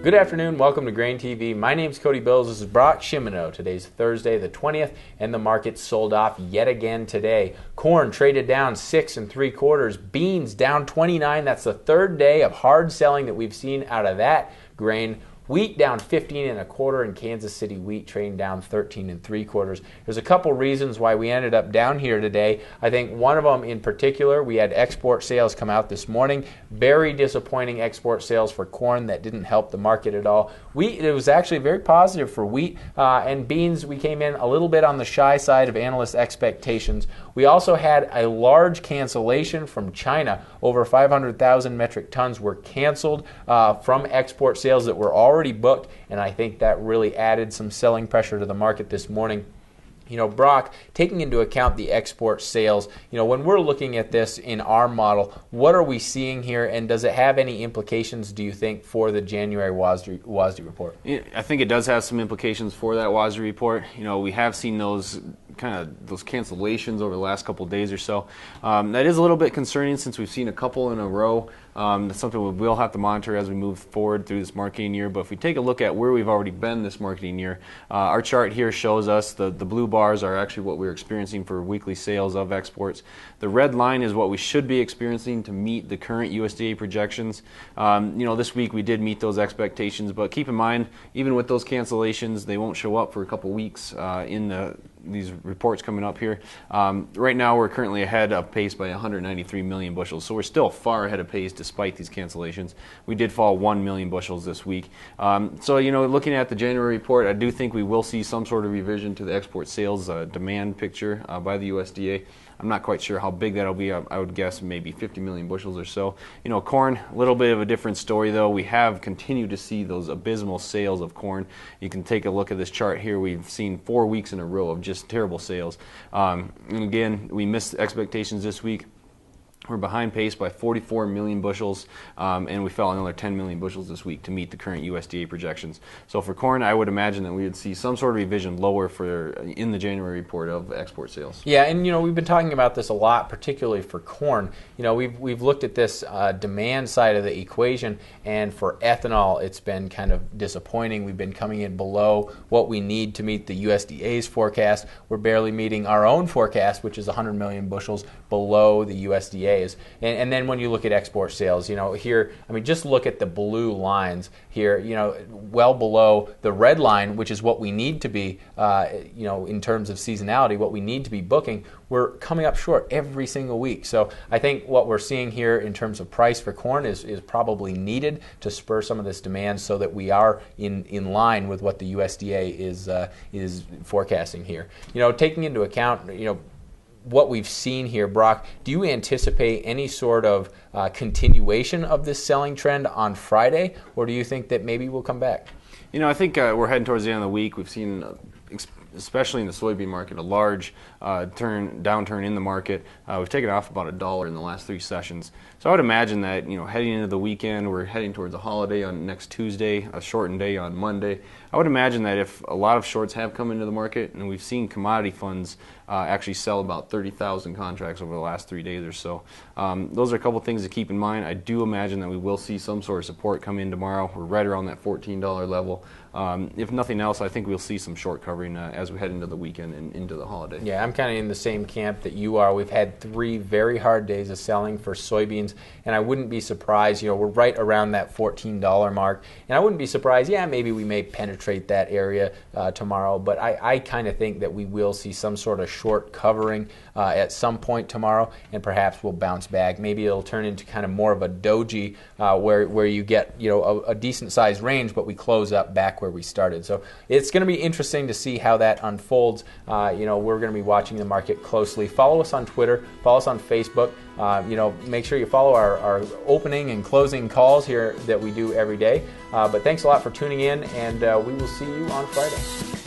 Good afternoon, welcome to GrainTV. My name's Cody Bills, this is Brock Shimano. Today's Thursday the 20th and the market sold off yet again today. Corn traded down 6 3/4, beans down 29. That's the third day of hard selling that we've seen out of that grain. Wheat down 15 1/4, and Kansas City wheat trading down 13 3/4. There's a couple reasons why we ended up down here today. I think one of them in particular, we had export sales come out this morning. Very disappointing export sales for corn that didn't help the market at all. Wheat, it was actually very positive for wheat, and beans, we came in a little bit on the shy side of analyst expectations. We also had a large cancellation from China. Over 500,000 metric tons were canceled from export sales that were already booked, and I think that really added some selling pressure to the market this morning. You know, Brock, taking into account the export sales, when we're looking at this in our model, what are we seeing here, and does it have any implications, do you think, for the January WASDE report? I think it does have some implications for that WASDE report. We have seen those cancellations over the last couple of days or so. That is a little bit concerning since we've seen a couple in a row. That's something we will have to monitor as we move forward through this marketing year. But if we take a look at where we've already been this marketing year, our chart here shows us the blue bars are actually what we're experiencing for weekly sales of exports. The red line is what we should be experiencing to meet the current USDA projections. This week we did meet those expectations, but keep in mind, even with those cancellations, they won't show up for a couple weeks in these reports coming up here. Right now we're currently ahead of pace by 193 million bushels, so we're still far ahead of pace despite these cancellations. We did fall 1 million bushels this week. Looking at the January report, I do think we will see some sort of revision to the export sales demand picture by the USDA. I'm not quite sure how big that'll be. I would guess maybe 50 million bushels or so. Corn, a little bit of a different story though. We have continued to see those abysmal sales of corn. You can take a look at this chart here. We've seen 4 weeks in a row of just terrible sales. And again, we missed expectations this week. We're behind pace by 44 million bushels, and we fell another 10 million bushels this week to meet the current USDA projections. So for corn, I would imagine that we would see some sort of revision lower in the January report of export sales. Yeah, and we've been talking about this a lot, particularly for corn. We've looked at this demand side of the equation, and for ethanol, it's been kind of disappointing. We've been coming in below what we need to meet the USDA's forecast. We're barely meeting our own forecast, which is 100 million bushels below the USDA's. And then when you look at export sales, here, just look at the blue lines here, well below the red line, which is what we need to be, in terms of seasonality, what we need to be booking. We're coming up short every single week. So I think what we're seeing here in terms of price for corn is probably needed to spur some of this demand so that we are in line with what the USDA is forecasting here. Taking into account, what we've seen here, Brock, do you anticipate any sort of continuation of this selling trend on Friday, or do you think that maybe we'll come back? I think we're heading towards the end of the week. We've seen, especially in the soybean market, a large downturn in the market. We've taken off about $1 in the last 3 sessions. So I would imagine that heading into the weekend, we're heading towards a holiday on next Tuesday, a shortened day on Monday. I would imagine that if a lot of shorts have come into the market, and we've seen commodity funds actually sell about 30,000 contracts over the last 3 days or so. Those are a couple things to keep in mind. I do imagine that we will see some sort of support come in tomorrow. We're right around that $14 level. If nothing else, I think we'll see some short covering as we head into the weekend and into the holiday. Yeah, I'm kind of in the same camp that you are. We've had 3 very hard days of selling for soybeans, and I wouldn't be surprised, we're right around that $14 mark, and I wouldn't be surprised, maybe we may penetrate that area tomorrow, but I kind of think that we will see some sort of short covering at some point tomorrow, and perhaps we'll bounce back. Maybe it'll turn into kind of more of a doji where you get a decent sized range, but we close up back where we started. So it's going to be interesting to see how that unfolds. We're going to be watching the market closely. Follow us on Twitter, follow us on Facebook. Make sure you follow our opening and closing calls here that we do every day. But thanks a lot for tuning in, and we will see you on Friday.